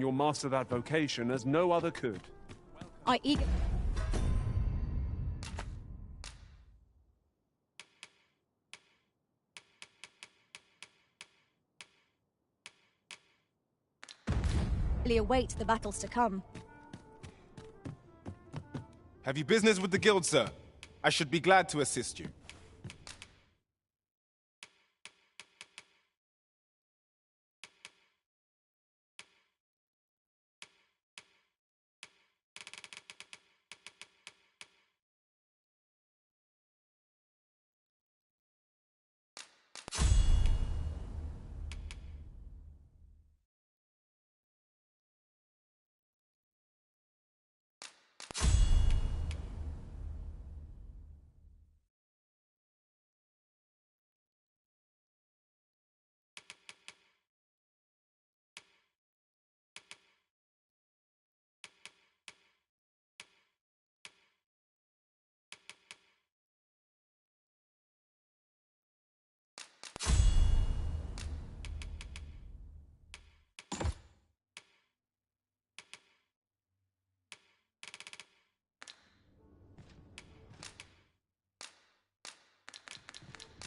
you'll master that vocation as no other could. I eagerly await the battles to come. Have you business with the guild, sir? I should be glad to assist you.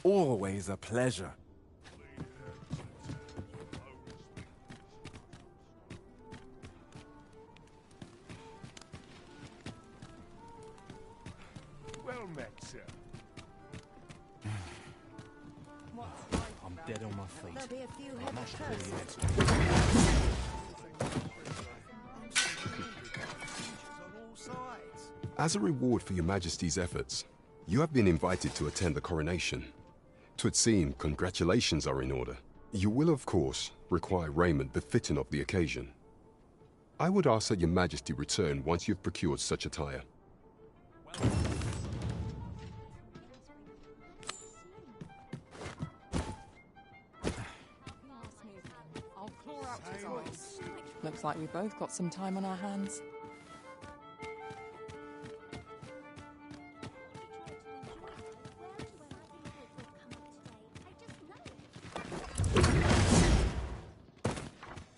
Always a pleasure. Well met, sir. I'm dead on my feet. There'll be a few I must heavy clear curses. As a reward for your Majesty's efforts, you have been invited to attend the coronation. 'Twould seem congratulations are in order. You will, of course, require raiment befitting of the occasion. I would ask that your Majesty return once you've procured such attire. Looks like we both got some time on our hands.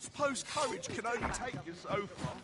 Suppose courage can only take you so far.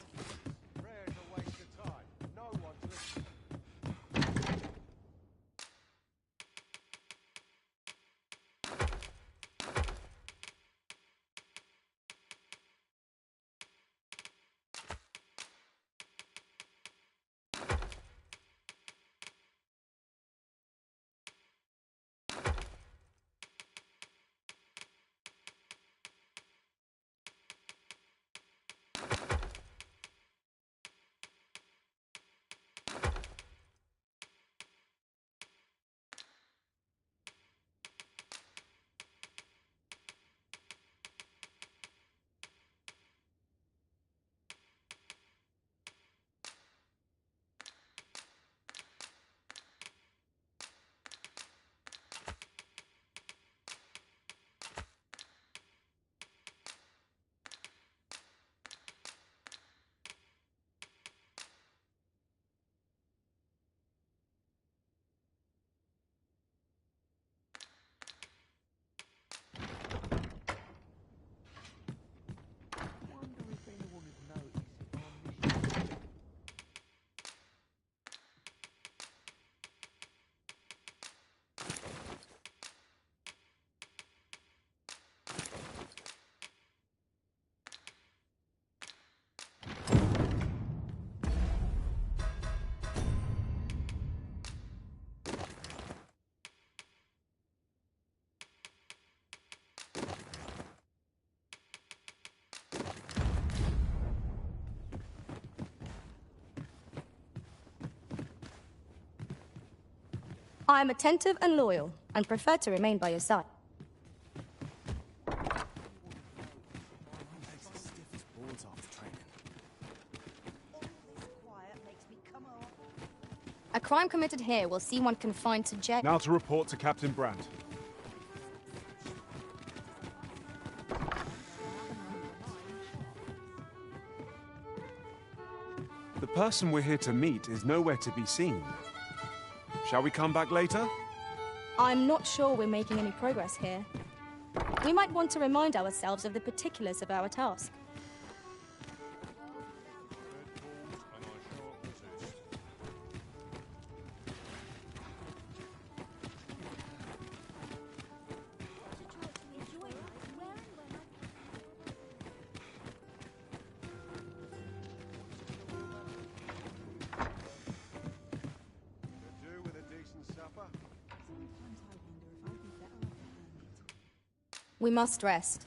I am attentive and loyal, and prefer to remain by your side. A crime committed here will see one confined to jail. Now to report to Captain Brandt. The person we're here to meet is nowhere to be seen. Shall we come back later? I'm not sure we're making any progress here. We might want to remind ourselves of the particulars of our task. We must rest.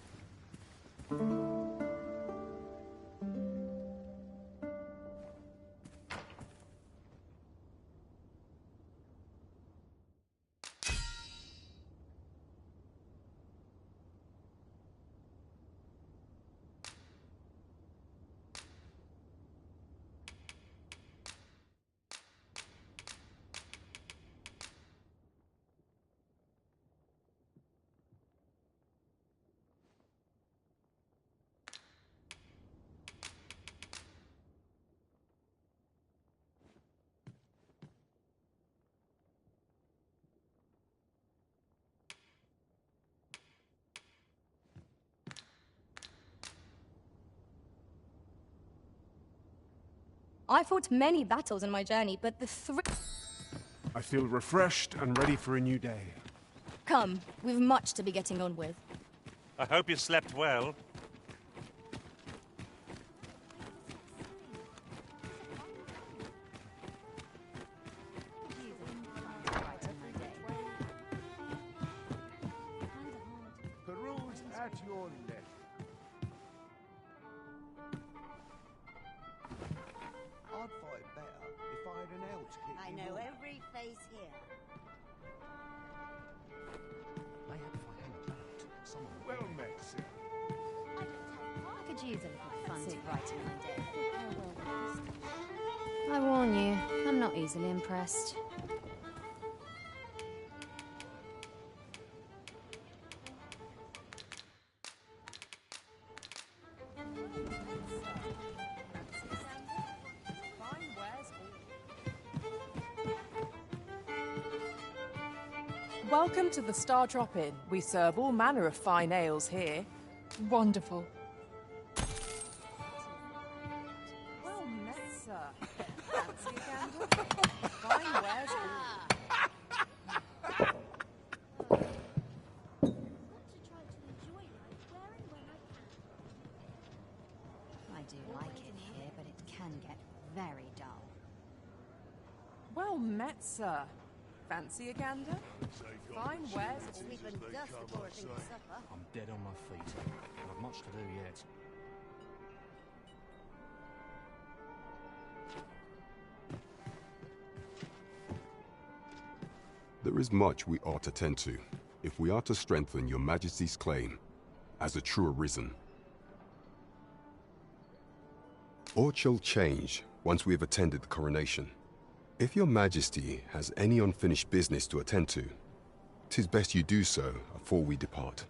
I fought many battles in my journey, but the I feel refreshed and ready for a new day. Come, we've much to be getting on with. I hope you slept well. Peruse at your left. I'd fight better if I had an elf to keep I me know warm. every face here. Well met, sir. I could use a little fun to brighten my day. I warn you, I'm not easily impressed. Welcome to the Star Drop-In. We serve all manner of fine ales here. Wonderful. Well met, sir. Fancy a gander? Fine wares I do like it here, but it can get very dull. Well met, sir. Fancy a gander? Fine wares Sleep and dust before I think of supper. I'm dead on my feet. Not much to do yet. There is much we ought to tend to, if we are to strengthen your Majesty's claim as a true Arisen. Aught shall change once we have attended the coronation. If your Majesty has any unfinished business to attend to, 'tis best you do so afore we depart.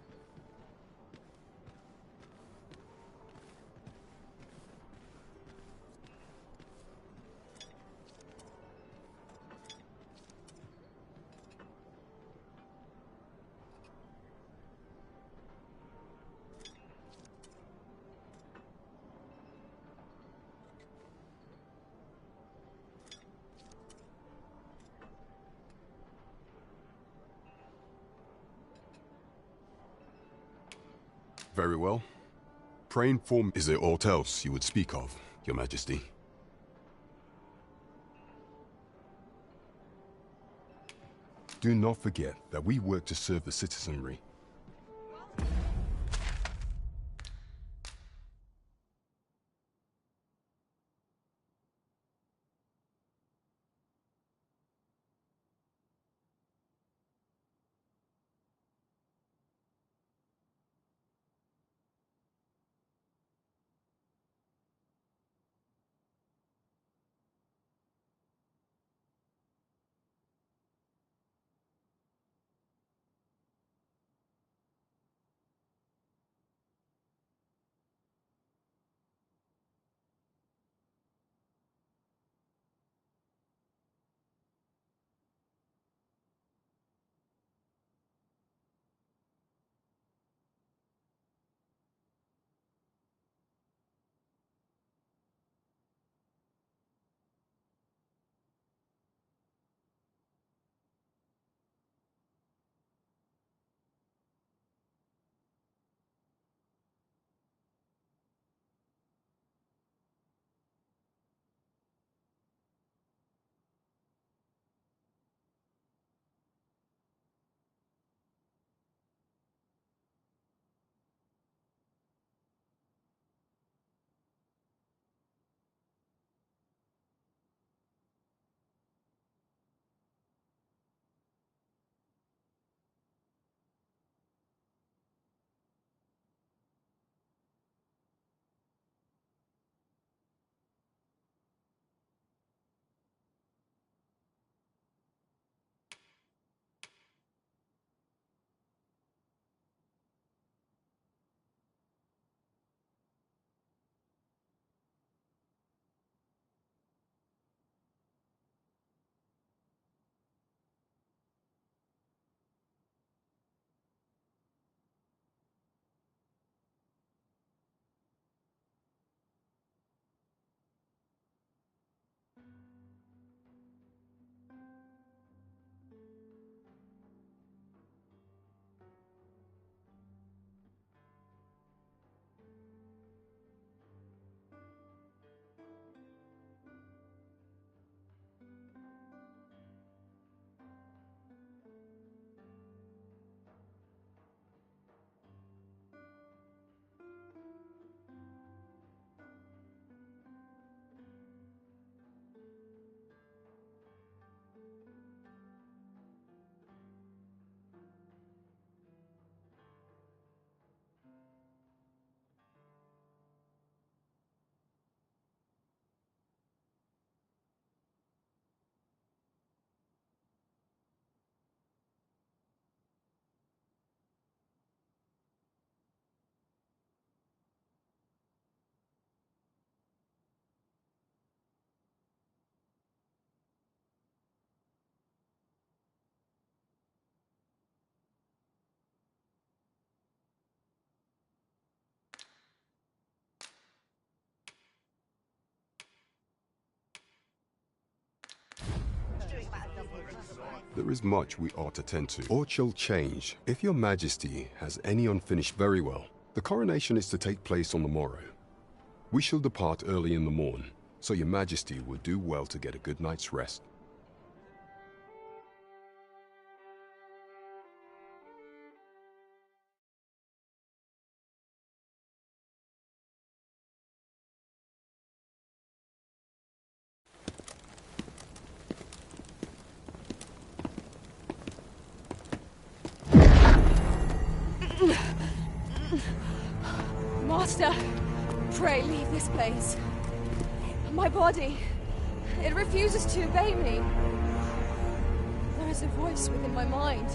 Very well. Pray inform. Is there aught else you would speak of, Your Majesty? Do not forget that we work to serve the citizenry. there is much we ought to tend to. Aught shall change if your majesty has any unfinished. Very well. The coronation is to take place on the morrow. We shall depart early in the morn, so your majesty will do well to get a good night's rest. Master, pray leave this place. My body, it refuses to obey me. There is a voice within my mind.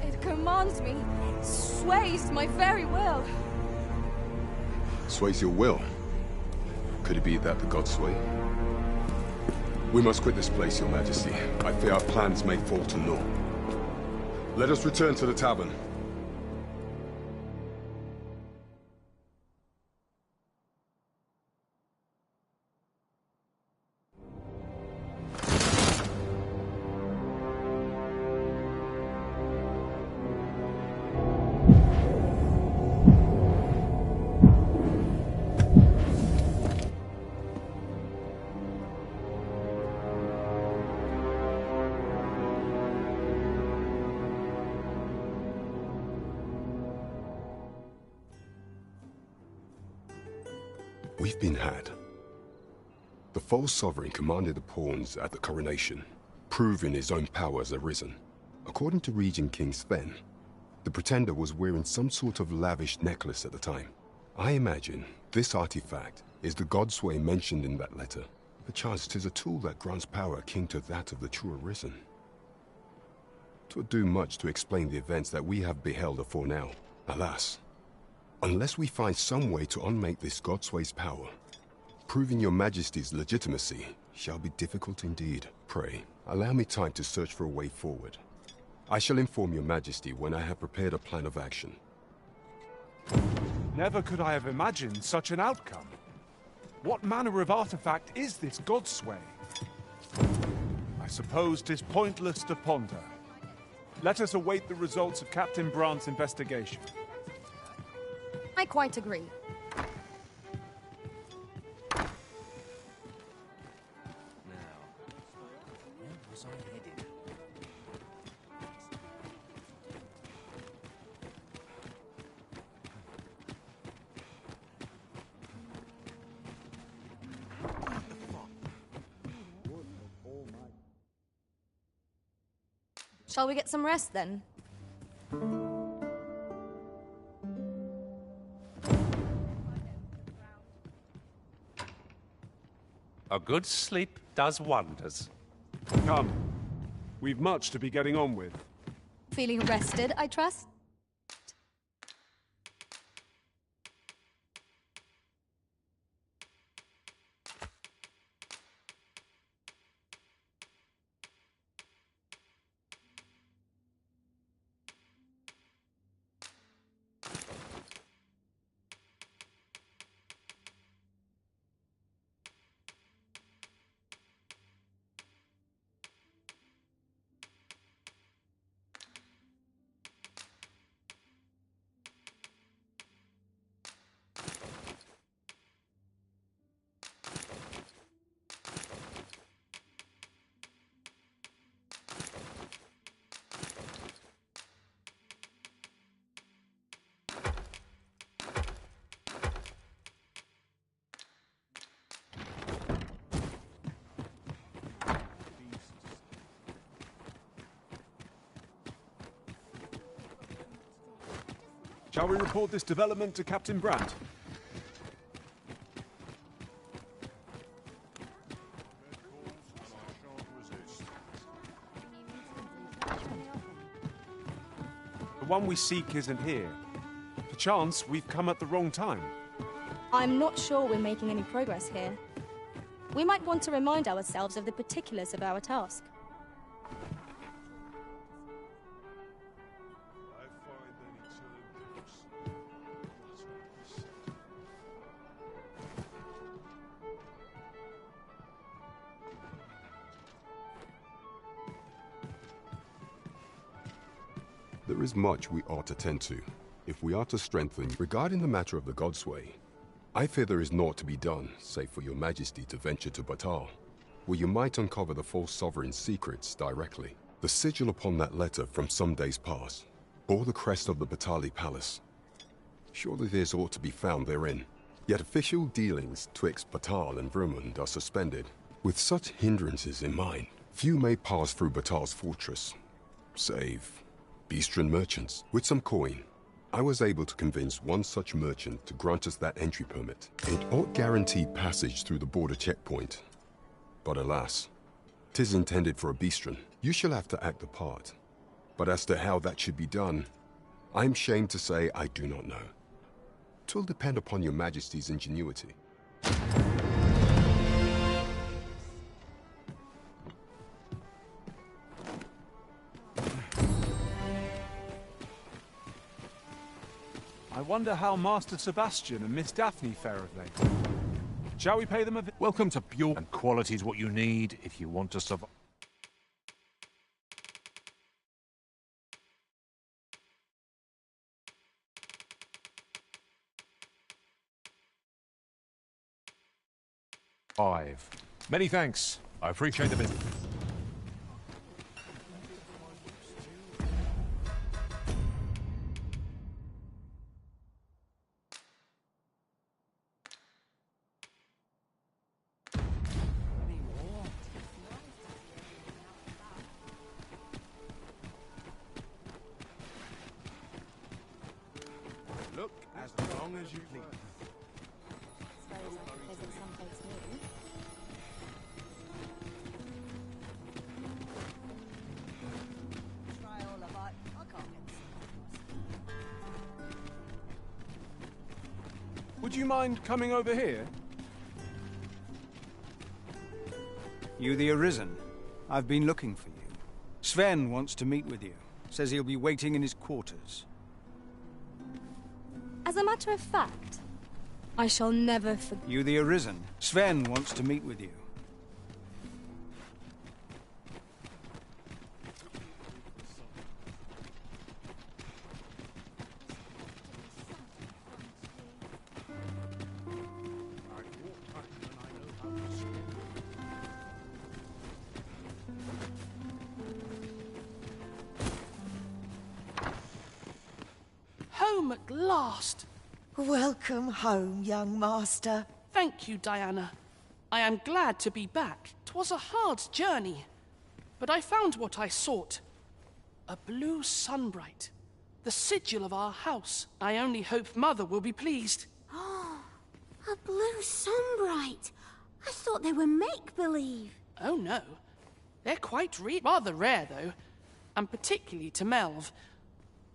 It commands me, sways my very will. Sways your will? Could it be that the gods sway? We must quit this place, your majesty. I fear our plans may fall to naught. Let us return to the tavern. We've been had. The false sovereign commanded the pawns at the coronation, proving his own power has arisen. According to Regent King Sven, the pretender was wearing some sort of lavish necklace at the time. I imagine this artifact is the godsway mentioned in that letter. Perchance 'tis a tool that grants power akin to that of the true arisen. 'Twould do much to explain the events that we have beheld afore now. Alas, unless we find some way to unmake this godsway's power, proving your majesty's legitimacy shall be difficult indeed. Pray, allow me time to search for a way forward. I shall inform your majesty when I have prepared a plan of action. Never could I have imagined such an outcome. What manner of artifact is this godsway? I suppose 'tis pointless to ponder. Let us await the results of Captain Brandt's investigation. I quite agree. Shall we get some rest then? A good sleep does wonders. Come. We've much to be getting on with. Feeling rested, I trust? Shall we report this development to Captain Brandt? The one we seek isn't here. Perchance we've come at the wrong time. I'm not sure we're making any progress here. We might want to remind ourselves of the particulars of our task. There is much we ought to tend to, if we are to strengthen. Regarding the matter of the Godsway, I fear there is naught to be done, save for your majesty to venture to Batal, where you might uncover the false sovereign's secrets directly. The sigil upon that letter from some days past bore the crest of the Batali Palace. Surely this ought to be found therein. Yet official dealings twixt Batal and Vermund are suspended. With such hindrances in mind, few may pass through Batal's fortress, save Beastren merchants. With some coin, I was able to convince one such merchant to grant us that entry permit. It ought guaranteed passage through the border checkpoint. But alas, 'tis intended for a Beastren. You shall have to act the part. But as to how that should be done, I'm shamed to say I do not know. 'Twill depend upon your majesty's ingenuity. I wonder how Master Sebastian and Miss Daphne fare of late. Shall we pay them a visit? Welcome to Bjorn. And quality is what you need if you want to survive. Many thanks. I appreciate the visit. Look as long as you please. Would you mind coming over here? You the Arisen? I've been looking for you. Sven wants to meet with you. Says he'll be waiting in his quarters. As a matter of fact, I shall never forget. You the Arisen? Sven wants to meet with you. Home at last! Welcome home, young master. Thank you, Diana. I am glad to be back. 'Twas a hard journey, but I found what I sought. A blue sunbright, the sigil of our house. I only hope Mother will be pleased. Oh, a blue sunbright. I thought they were make-believe. Oh, no. They're quite real. Rather rare, though, and particularly to Melv.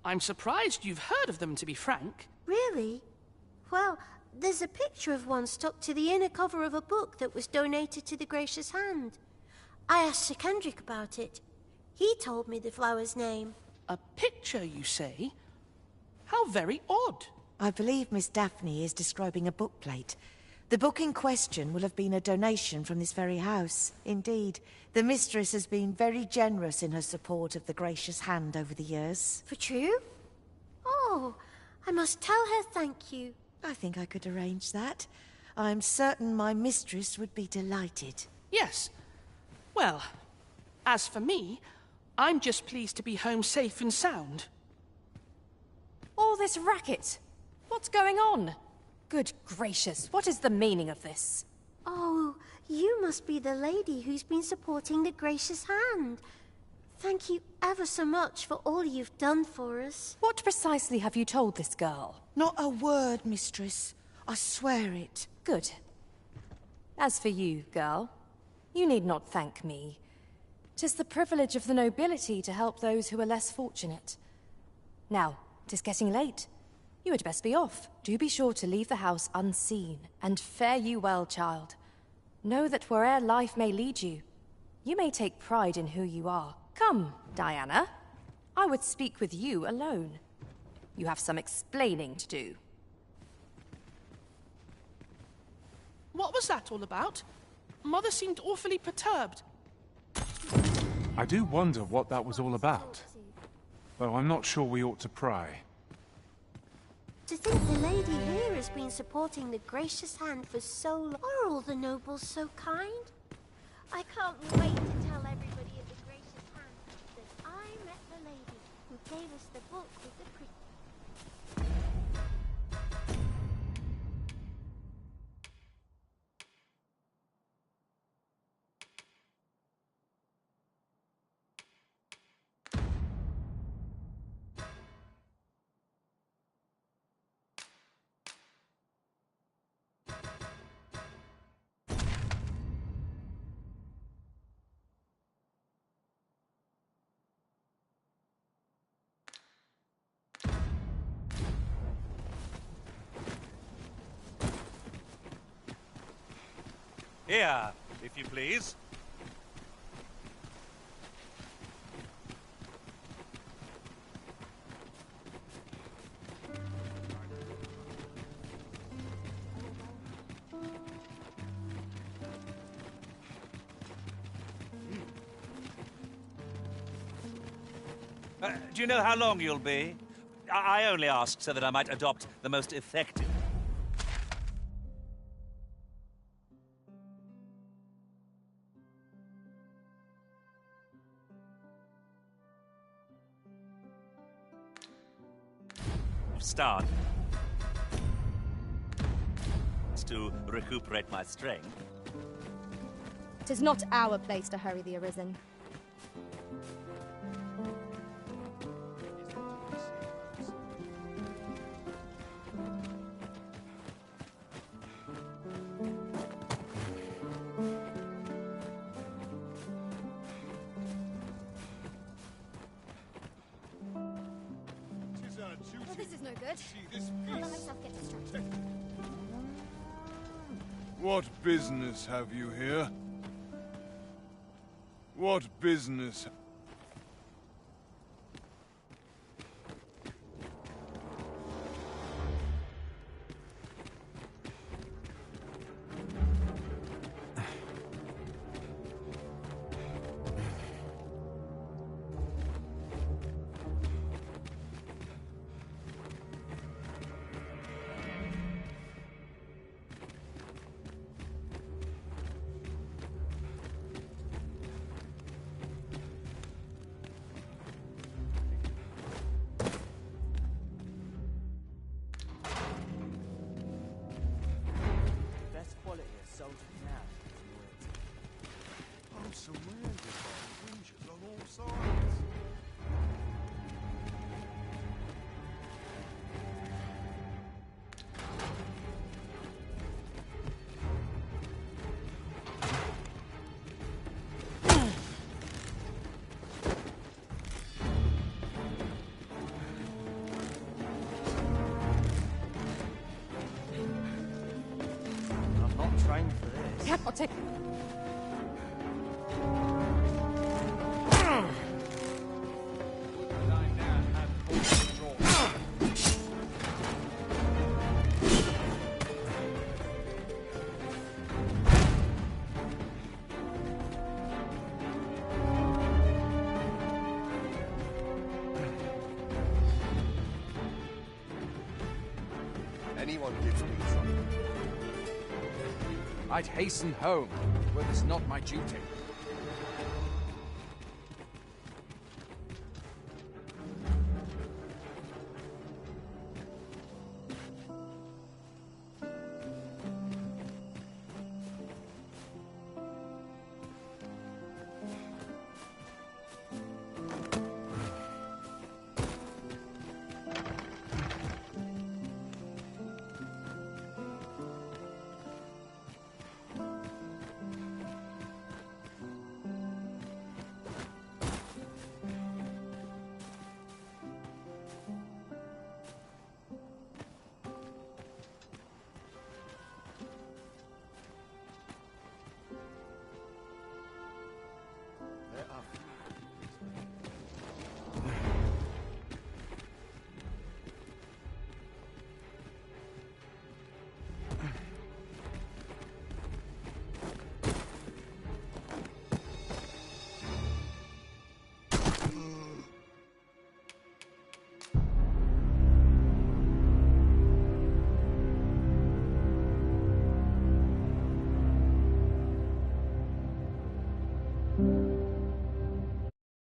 I'm surprised you've heard of them, to be frank. Really? Well, there's a picture of one stuck to the inner cover of a book that was donated to the Gracious Hand. I asked Sir Kendrick about it. He told me the flower's name. A picture, you say? How very odd. I believe Miss Daphne is describing a bookplate. The book in question will have been a donation from this very house. Indeed, the mistress has been very generous in her support of the Gracious Hand over the years. For true? Oh, I must tell her thank you. I think I could arrange that. I'm certain my mistress would be delighted. Yes. Well, as for me, I'm just pleased to be home safe and sound. All this racket! What's going on? Good gracious, what is the meaning of this? Oh, you must be the lady who's been supporting the Gracious Hand. Thank you ever so much for all you've done for us. What precisely have you told this girl? Not a word, mistress. I swear it. Good. As for you, girl, you need not thank me. 'Tis the privilege of the nobility to help those who are less fortunate. Now, 'tis getting late. You had best be off. Do be sure to leave the house unseen, and fare you well, child. Know that where'er life may lead you, you may take pride in who you are. Come, Diana. I would speak with you alone. You have some explaining to do. What was that all about? Mother seemed awfully perturbed. I do wonder what that was all about. Though I'm not sure we ought to pry. To think the lady here has been supporting the Gracious Hand for so long. Are all the nobles so kind? I can't wait to tell everybody at the Gracious Hand that I met the lady who gave us the book with the pretty... Here, if you please. Do you know how long you'll be? I only asked so that I might adopt the most effective. Start. To recuperate my strength. It is not our place to hurry the Arisen. Well, this is no good. Can't let myself get distracted. What business have you here? What business? I'm surrounded by creatures on all sides. I'm not trained for this. Yep, I'll take... Anyone gives me something. I'd hasten home, were this not my duty.